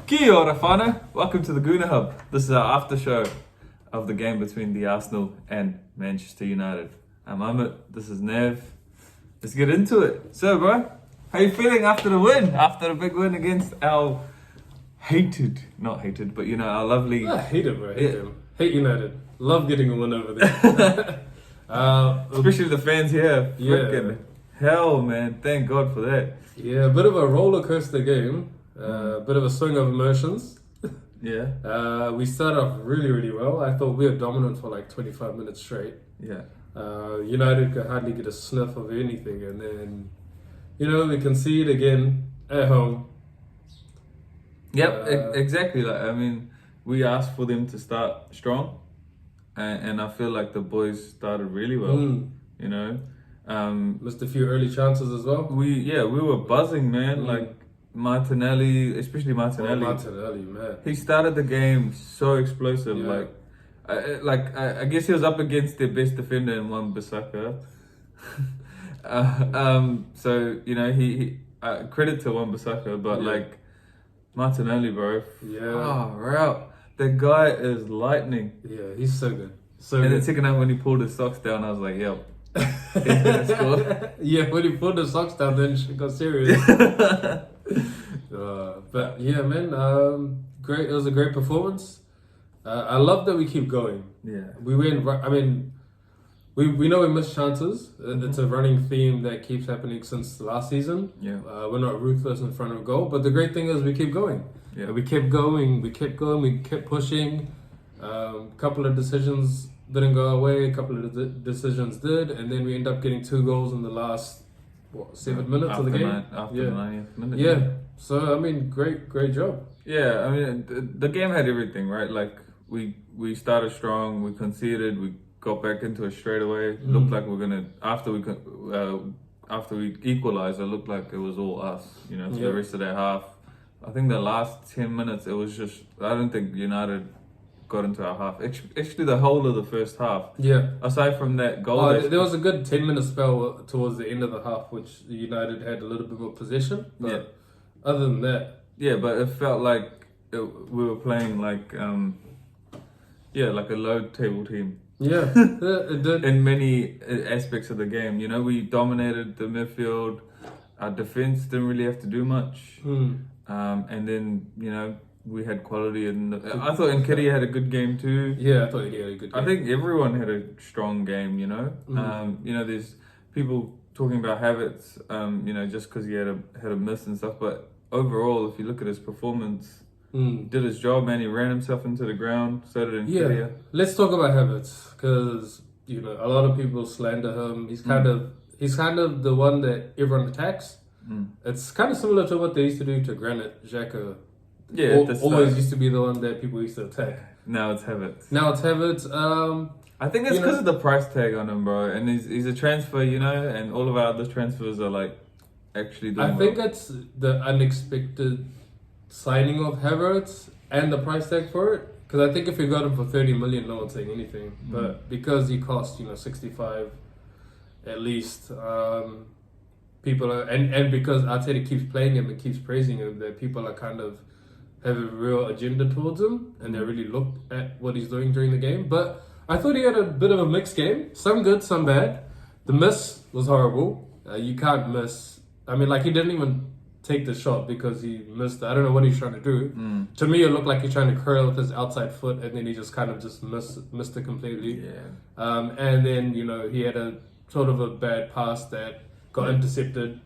Kia ora whānau. Welcome to the Guna Hub. This is our after show of the game between the Arsenal and Manchester United. I'm Amit, this is Nev. Let's get into it. So bro, how you feeling after the win? After a big win against our not hated, but our lovely... I hate it, bro. Hate them. Hate United. Love getting a win over there. Especially the fans here. Yeah. Frickin' hell, man. Thank God for that. Yeah, a bit of a roller coaster game. A bit of a swing of emotions. Yeah. We started off really, really well. I thought we were dominant for like 25 minutes straight. Yeah. United could hardly get a sniff of anything. And then, we concede again at home. Yep, exactly. We asked for them to start strong, and I feel like the boys started really well. Missed a few early chances as well. We were buzzing, man. Like Martinelli, especially Martinelli. Martinelli, man. He started the game so explosive. Yeah. I guess he was up against their best defender in Wan-Bissaka. He credit to Wan-Bissaka, but Martinelli, bro. Yeah. Oh, out. The guy is lightning. Yeah, he's so good. And the second time when he pulled his socks down, I was like, yep. He's gonna score. Yeah, when he pulled the socks down, then shit got serious. But yeah, man, great. It was a great performance. I love that we keep going. Yeah. We went. We know we missed chances. It's a running theme that keeps happening since last season. Yeah. We're not ruthless in front of goal, but the great thing is we keep going. Yeah. We kept going. We kept pushing. Couple of decisions didn't go our way. A couple of decisions did, and then we end up getting 2 goals in the last 7 minutes of the game. After the 90th minute. Yeah. So great job. Yeah, the game had everything, right? Like we started strong, we conceded, we got back into it straight away. Looked like we're gonna after we equalized. It looked like it was all us. The rest of that half. I think the last 10 minutes, it was just. I don't think United got into our half. Actually, the whole of the first half. Yeah. Aside from that goal, There was a good 10-minute spell towards the end of the half, which United had a little bit more possession. But other than that, yeah, but it felt like we were playing like a low table team. Yeah, it did. In many aspects of the game, we dominated the midfield. Our defense didn't really have to do much. And then, we had quality. I thought Nketiah had a good game too. Yeah, I thought he had a good game. I think everyone had a strong game, there's people talking about Havertz, just because he had a miss and stuff. But overall, if you look at his performance, did his job, man. He ran himself into the ground, so did Nketiah. Yeah, let's talk about Havertz, because, a lot of people slander him. He's kind of the one that everyone attacks. It's kind of similar to what they used to do to Granit Xhaka. Yeah, always used to be the one that people used to attack. Now it's Havertz. I think it's because of the price tag on him, bro. And he's a transfer, and all of our other transfers are actually doing I think it's the unexpected signing of Havertz and the price tag for it. Because I think if you got him for 30 million, no one's saying anything. But because he cost 65 at least, people are, and because Arteta keeps playing him and keeps praising him, that people are kind of have a real agenda towards him, and they really look at what he's doing during the game. But I thought he had a bit of a mixed game, some good, some bad. The miss was horrible. You can't miss. He didn't even take the shot because he missed. I don't know what he's trying to do. To me, it looked like he's trying to curl with his outside foot, and then he just kind of missed it completely. Yeah. And then he had a sort of a bad pass that got intercepted.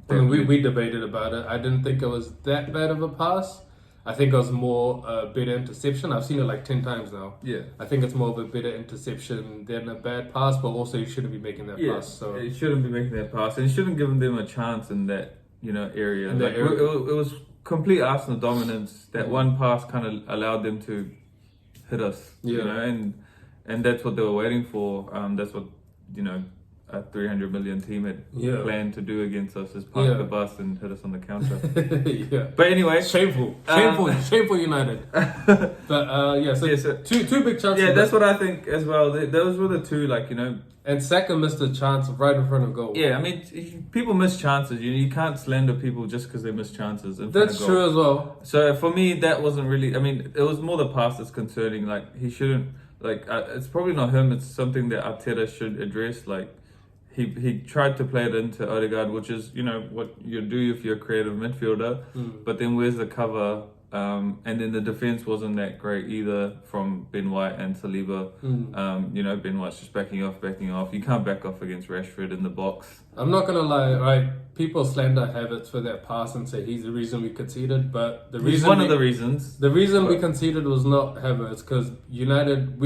We debated about it. I didn't think it was that bad of a pass. I think it was more a better interception. I've seen it 10 times now. Yeah. I think it's more of a better interception than a bad pass, but also you shouldn't be making that pass. So you shouldn't be making that pass, and you shouldn't give them a chance in that area. It was complete Arsenal dominance. That one pass kind of allowed them to hit us. Yeah. And that's what they were waiting for. That's what a 300 million team had Yeah. planned to do against us, is park Yeah. the bus and hit us on the counter. Yeah. But anyway, Shameful, shameful United. But yeah, so, Yeah, so- two big chances. yeah, that's what I think as well. Those were the two, like, you know. And Saka missed a chance right in front of goal. Yeah, I mean, people miss chances. You can't slander people just because they miss chances. In front That's of goal. true as well. So for me, that wasn't really. I mean, it was more the pass that's concerning. Like, he shouldn't. Like, it's probably not him. It's something that Arteta should address. Like, he tried to play it into Odegaard, which is, you know, what you do if you're a creative midfielder. But then where's the cover? And then the defense wasn't that great either from Ben White and Saliba. You know, Ben White's just backing off. You can't back off against Rashford in the box. I'm not gonna lie, right? People slander Havertz for that pass and say he's the reason we conceded, but the He's reason one of the reasons. the reason we conceded was not Havertz, because United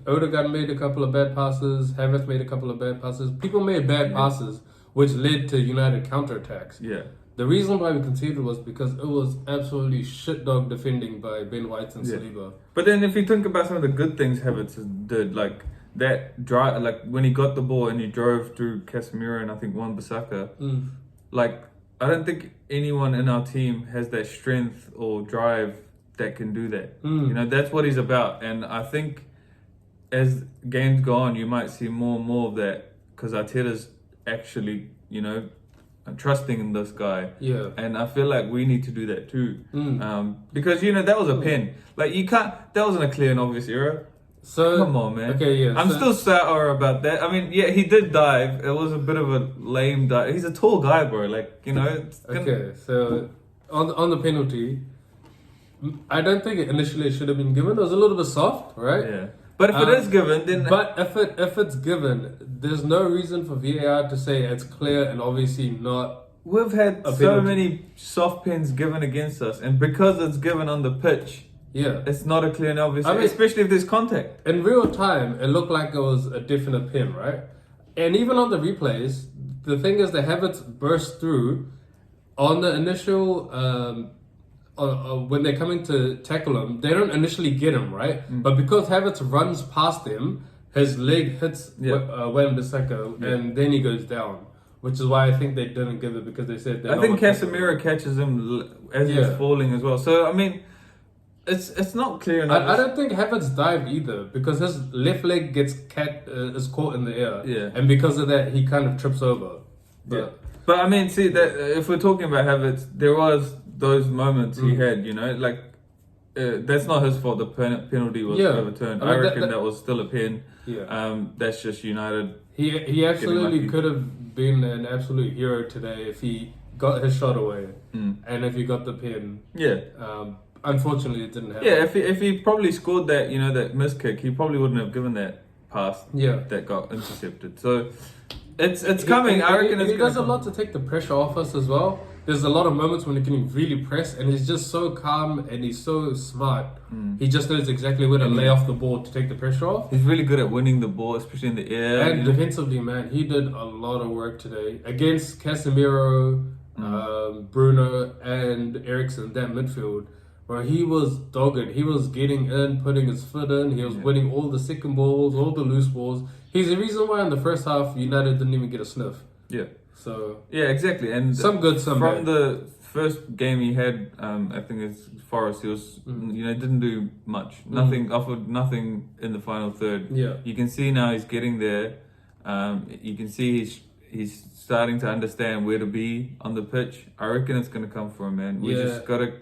Odegaard made a couple of bad passes, Havertz made a couple of bad passes. People made bad passes, which led to United counterattacks. Yeah. The reason why we conceded was because it was absolutely shit dog defending by Ben White and Saliba. But then if you think about some of the good things Havertz did, like that drive, like when he got the ball and he drove through Casemiro and I think Wan-Bissaka, like I don't think anyone in our team has that strength or drive that can do that. You know, that's what he's about. And I think as games go on, you might see more and more of that because Arteta's actually, you know, trusting in this guy. Yeah. And I feel like we need to do that too. Because, you know, that was a pen. Like, you can't, that wasn't a clear and obvious error. So Come on, man. Okay, yeah. I'm still sour about that. I mean, yeah, he did dive. It was a bit of a lame dive. He's a tall guy, bro. Like, you know. Okay, so on the penalty, I don't think initially it should have been given. It was a little bit soft, right? Yeah. But if it is given, then. But if it's given, there's no reason for VAR to say it's clear and obviously not. We've had a so penalty. many soft pens given against us, and because it's given on the pitch, Yeah. it's not a clear and obvious, I mean- especially if there's contact. In real time, it looked like it was a definite pin, right? And even on the replays, the thing is the Havertz burst through on the initial. When they're coming to tackle him, they don't initially get him, right? But because Havertz runs past him, his leg hits Wan-Bissaka, and then he goes down. Which is why I think they didn't give it, because they said I think Casemiro catches him as he's falling as well. So I mean, it's not clear enough. I don't think Havertz dived either, because his left leg is caught in the air. Yeah. And because of that, he kind of trips over. But I mean, see that if we're talking about Havertz, there was those moments he had. You know, like that's not his fault. The penalty was overturned. I reckon that was still a pen. Yeah. That's just United. He absolutely lucky. could have been an absolute hero today if he got his shot away and if he got the pin. Yeah. Unfortunately, it didn't happen. Yeah. If he probably scored that, you know, that missed kick, he probably wouldn't have given that pass. Yeah. That got intercepted. So it's coming. I reckon he does a lot to take the pressure off us as well. There's a lot of moments when he can really press, and he's just so calm and he's so smart. He just knows exactly where to lay off the ball to take the pressure off. He's really good at winning the ball, especially in the air. And defensively, man, he did a lot of work today against Casemiro, Bruno, and Eriksen. That midfield, where he was dogged. He was getting in, putting his foot in. He was winning all the second balls, all the loose balls. He's the reason why in the first half United didn't even get a sniff. Yeah. So yeah, exactly. And some good, some from bad. the first game he had, I think it's Forest. He was, you know, didn't do much. Nothing offered, nothing in the final third. Yeah. You can see now he's getting there. You can see he's starting to understand where to be on the pitch. I reckon it's gonna come for him, man. We just gotta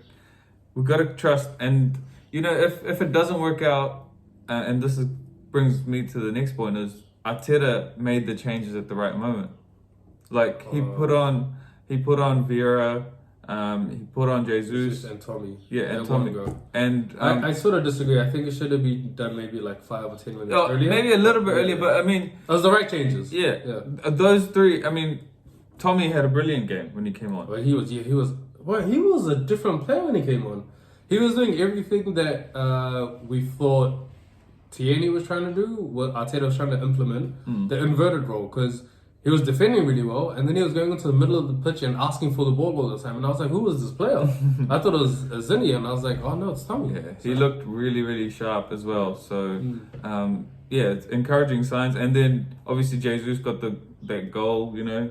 trust. And you know, if it doesn't work out, and brings me to the next point, is Arteta made the changes at the right moment. Like he put on Vieira, he put on Jesus and Tommy. Yeah, and Tommy. And I sort of disagree. I think it should have been done maybe like 5 or 10 minutes earlier. Maybe a little bit earlier, but I mean, it was the right changes. Yeah. Those three. I mean, Tommy had a brilliant game when he came on. Well, he was a different player when he came on. He was doing everything that we thought Tierney was trying to do, what Arteta was trying to implement, the inverted role, because he was defending really well, and then he was going into the middle of the pitch and asking for the ball all the time. And I was like, who was this player? I thought it was Zinni, and I was like, oh no, it's Tommy. Yeah, he looked really, really sharp as well. So, yeah, it's encouraging signs. And then obviously Jesus got that goal, you know,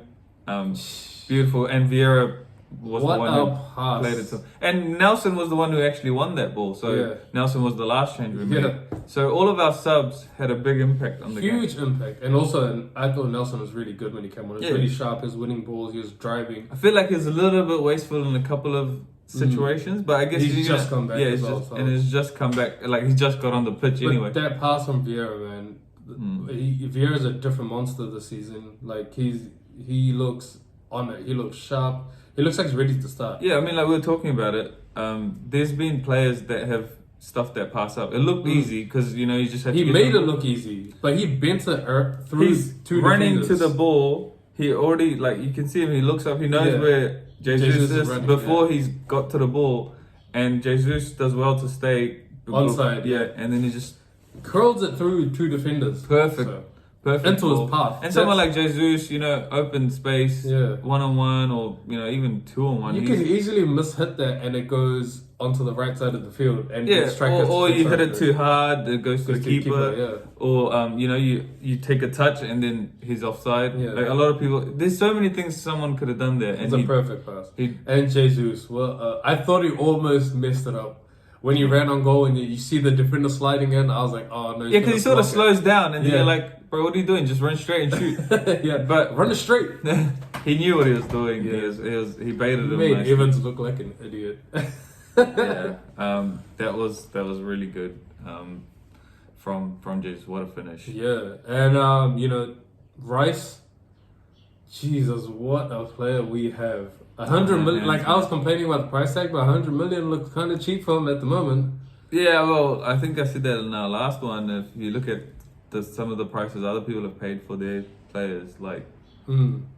beautiful. And Vieira was What the one a who pass. played it to. And Nelson was the one who actually won that ball. So Yeah. Nelson was the last change we Yeah. made. So all of our subs had a big impact on the game. Huge impact. And also, I thought Nelson was really good when he came on. He was Yeah. really sharp. He was winning balls. He was driving. I feel like he's a little bit wasteful in a couple of situations, but I guess He's just come back Yeah, as it's well, just, so- and it's just come back. Like he's just got on the pitch But anyway. that pass from Vieira, man. Vieira's a different monster this season. Like he looks on it. He looks sharp. He looks like he's ready to start. Yeah, I mean, like we were talking about it. There's been players that have stuffed that pass up. It looked easy because you know you just had He to. made it look easy, but he bent it through He's two running defenders. to the ball. He already like you can see him. He looks up. He knows Yeah. where Jesus Jesus is is running, before yeah. he's got to the ball, and Jesus does well to stay Onside, Yeah, yeah. and then he just curls it through two defenders. Perfect. So, perfect into his ball. path. And someone That's- like Jesus, you know, open space, Yeah. 1-on-1 or you know even 2-on-1. You can easily mishit that and it goes onto the right side of the field and Yeah, the strikers or to you hit fix it too hard, it goes to the keeper. yeah. Or you know, you take a touch and then he's offside. Yeah. Like a lot of people, there's so many things someone could have done there. It's And a perfect pass. he- And Jesus, well, I thought he almost messed it up. When he ran on goal and you see the defender sliding in, I was like, oh no. yeah, because he sort of slows down and Yeah. you're like, bro, what are you doing? Just run straight and shoot. yeah, But run it straight. he knew what he was doing. Yeah. He baited He him. made nicely. Evans look like an idiot. Yeah, that was really good. From Jesus, what a finish. Yeah, and you know, Rice. Jesus, what a player we have! 100 million. Like I was complaining about the price tag, but 100 million looks kind of cheap for him at the moment. Yeah, well, I think I said that in our last one. If you look at some of the prices other people have paid for their players, like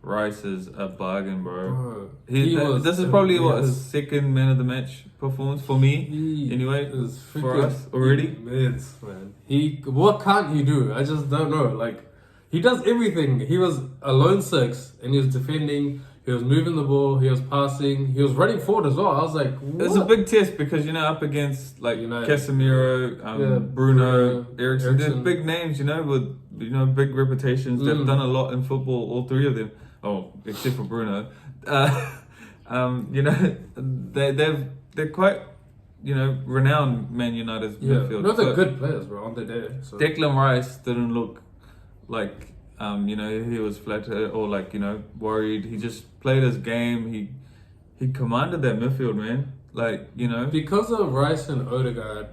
Rice is a bargain, bro. Bro, This is probably what immense. his second man of the match performance for me. He Anyway, is for freaking us already. immense, man. What can't he do? I just don't know. Like he does everything. He was a lone six and he was defending. He was moving the ball. He was passing. He was running forward as well. I was like, what? It was a big test because you know up against like United. Casemiro, Bruno, Ericsson. They're big names, you know, with big reputations. They've done a lot in football. All three of them. Oh, except for Bruno. You know, they're quite renowned Man United's Yeah, midfield. no, they're But good players, bro. On the day. So. Declan Rice didn't look like he was flattered or like worried. He just played his game. He commanded that midfield, man. Like Because of Rice and Odegaard,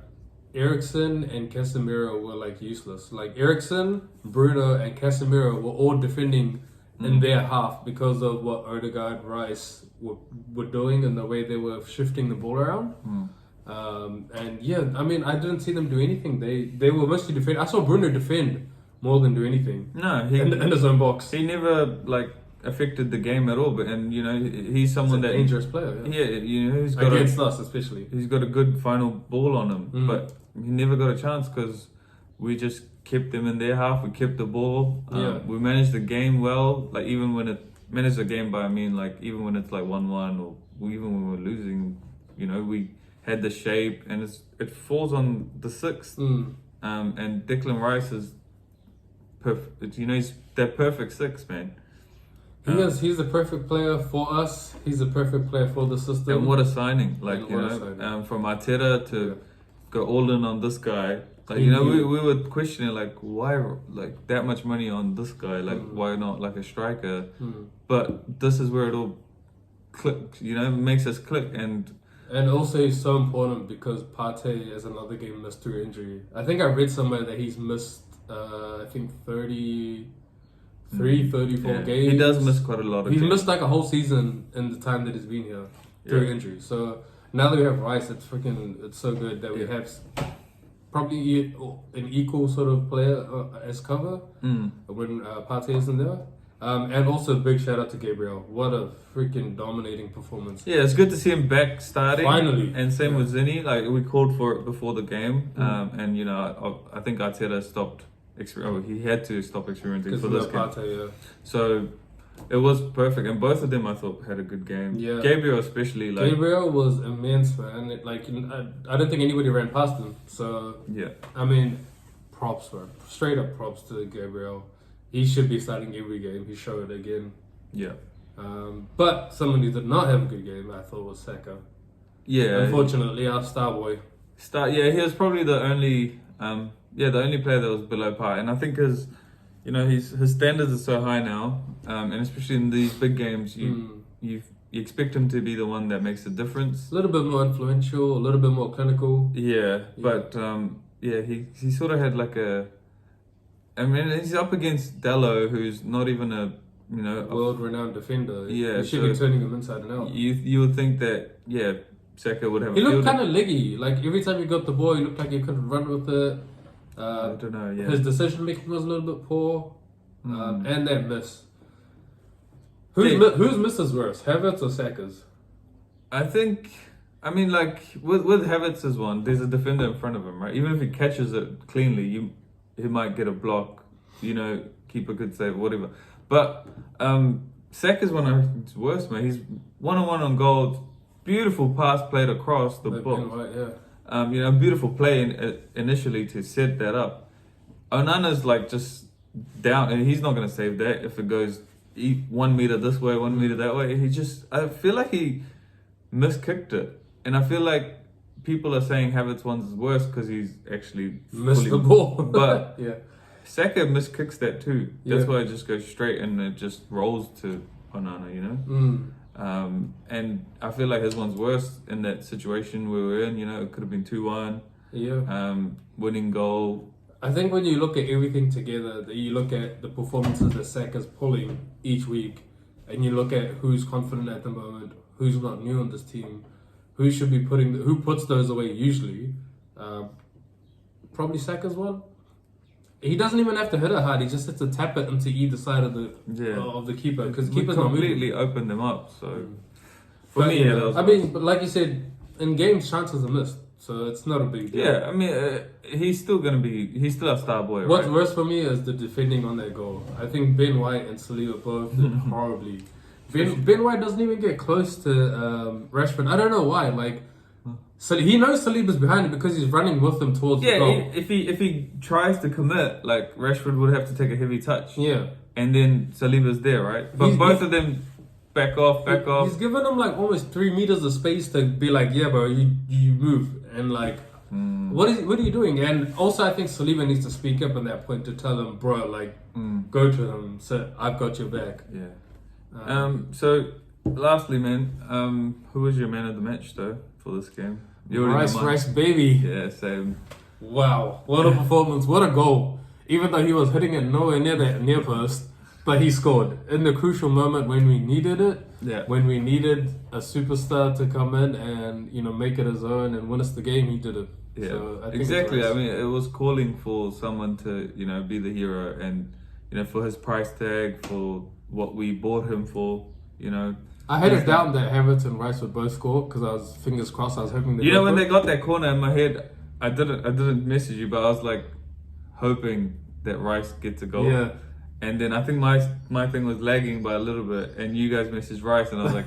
Ericsson and Casemiro were like useless. Like Ericsson, Bruno, and Casemiro were all defending in their half because of what Odegaard, Rice were doing and the way they were shifting the ball around. And yeah, I mean, I didn't see them do anything. They were mostly defend. I saw Bruno defend more than do anything. No, in his own box. he never like affected the game at all. But he's someone He's a that dangerous player. Yeah. he's got Against us, especially. he's got a good final ball on him, but he never got a chance because we just kept them in their half. We kept the ball. We managed the game well. Like even when it managed the game by, I mean, like even when it's like 1-1 or even when we're losing, we had the shape and it falls on the sixth. And Declan Rice is perfect. He's that perfect six, man. He's the perfect player for us. He's the perfect player for the system. And what a signing! Like And what a signing. from Arteta to go all in on this guy. Like He we knew. were questioning like why like that much money on this guy? Like why not like a striker? But this is where it all clicks. Makes us click and. And also he's so important because Partey is another game missed through injury. I think I read somewhere that he's missed, I think 34 games. He does miss quite a lot of He's games. missed like a whole season in the time that he's been here through injury. So now that we have Rice, it's so good that we have probably an equal sort of player as cover when Partey isn't there. And also big shout out to Gabriel. What a freaking dominating performance. Yeah, it's good to see him back starting. Finally. And same with Zinni. Like we called for it before the game. And I think Arteta stopped. He had to stop experimenting for this game. Partey, So it was perfect, and both of them I thought had a good game. Yeah. Gabriel especially. Like Gabriel was immense, man. I don't think anybody ran past him. So yeah, I mean, props, bro. Straight up props to Gabriel. He should be starting every game. He showed it again. Yeah. But someone who did not have a good game, I thought, was Saka. Yeah. Unfortunately, our star boy. He was probably the only player that was below par, and I think his standards are so high now, and especially in these big games, you expect him to be the one that makes a difference. A little bit more influential, a little bit more clinical. Yeah. But he sort of had like he's up against Dallo, who's not even a world-renowned defender. Yeah, You should be turning him inside and out. You would think that Saka would have. He looked kind of leggy. Like every time he got the ball, he looked like he couldn't run with it. I don't know. Yeah. His decision making was a little bit poor, and that miss. Whose miss is worse, Havertz or Saka's? I think. I mean, like with Havertz's one, there's a defender in front of him, right? Even if he catches it cleanly, he might get a block. Keeper could save, whatever. But Saka's one, I think, is worse, man. He's 1-on-1 on goal. Beautiful pass played across the box. Beautiful play initially to set that up. Onana's like just down, and he's not going to save that if it goes 1 meter this way, 1 meter that way. I feel like he miskicked it, and I feel like people are saying Havertz one's is worse because he's actually missed the ball. But yeah. Saka miskicks that too. That's why it just goes straight and it just rolls to Onana, and I feel like his one's worse in that situation we were in. It could have been 2-1. Yeah. Winning goal. I think when you look at everything together, you look at the performances that Saka's pulling each week, and you look at who's confident at the moment, who's not new on this team, who should be who puts those away usually. Probably Saka's one. He doesn't even have to hit it hard. He just has to tap it into either side of the keeper, because keeper's not moving. Completely opened them up. So but like you said, in games chances are missed, so it's not a big deal. Yeah, I mean, he's still a star boy. What's right? worse for me is the defending on that goal. I think Ben White and Saliba both did horribly. Ben White doesn't even get close to Rashford. I don't know why. So he knows Saliba's behind him because he's running with him towards the goal. If he tries to commit, like Rashford would have to take a heavy touch. Yeah. And then Saliba's there, right? But both of them back off. He's given him like almost 3 meters of space to be like, yeah, bro, you move. And like, what are you doing? And also I think Saliba needs to speak up at that point to tell him, bro, go to him. So I've got your back. Yeah. So lastly, man, who was your man of the match though for this game? Rice, baby. Yeah, same. Wow, what a performance! What a goal! Even though he was hitting it nowhere near that near post, but he scored in the crucial moment when we needed it. Yeah. When we needed a superstar to come in and make it his own and win us the game, he did it. Yeah, so I think exactly. I mean, it was calling for someone to be the hero, and for his price tag, for what we bought him for. I had it down that Havertz and Rice would both score because I was fingers crossed. I was hoping they. When they got that corner in my head, I didn't message you, but I was like hoping that Rice gets a goal. Yeah. And then I think my thing was lagging by a little bit, and you guys messaged Rice, and I was like,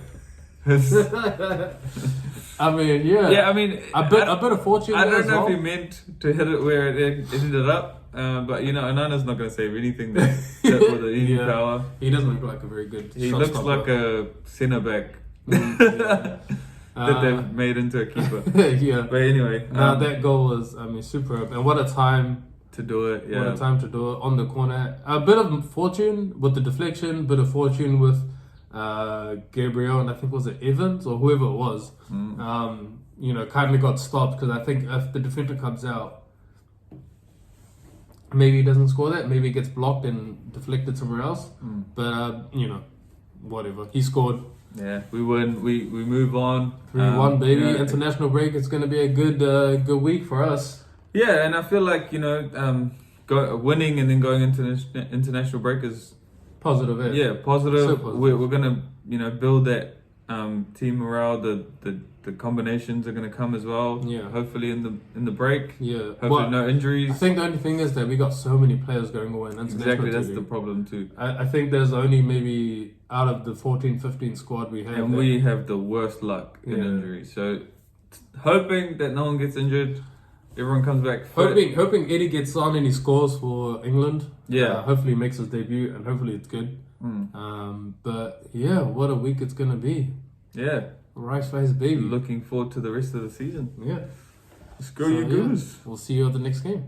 I mean, yeah. Yeah, I mean, a bit of fortune. I don't know if he meant to hit it where it ended up. But Onana's not going to save anything there with the easy power. He doesn't look like a very good. He looks like a centre back that they've made into a keeper. Yeah. But anyway, that goal was superb, and what a time to do it. Yeah. What a time to do it on the corner. A bit of fortune with the deflection, bit of fortune with Gabriel, and I think was it Evans or whoever it was. Kind of got stopped because I think if the defender comes out. Maybe he doesn't score that. Maybe it gets blocked and deflected somewhere else. But whatever. He scored. Yeah, we win. We move on. 3-1, baby. International break. It's going to be a good week for us. Yeah, and I feel like winning and then going into international break is positive. Yeah, positive. So positive. We're gonna build that team morale. The combinations are going to come as well. Yeah. Hopefully in the break. Yeah. Hopefully no injuries. I think the only thing is that we got so many players going away. Exactly, that's the problem too. I think there's only maybe out of the 14-15 squad we have. And we have the worst luck in injuries. So hoping that no one gets injured. everyone comes back fit. Hoping Eddie gets on and he scores for England. Yeah. Hopefully he makes his debut and hopefully it's good. But yeah, what a week it's gonna be. Yeah. Rice face baby. Looking forward to the rest of the season. Yeah. Screw you, Goose. We'll see you at the next game.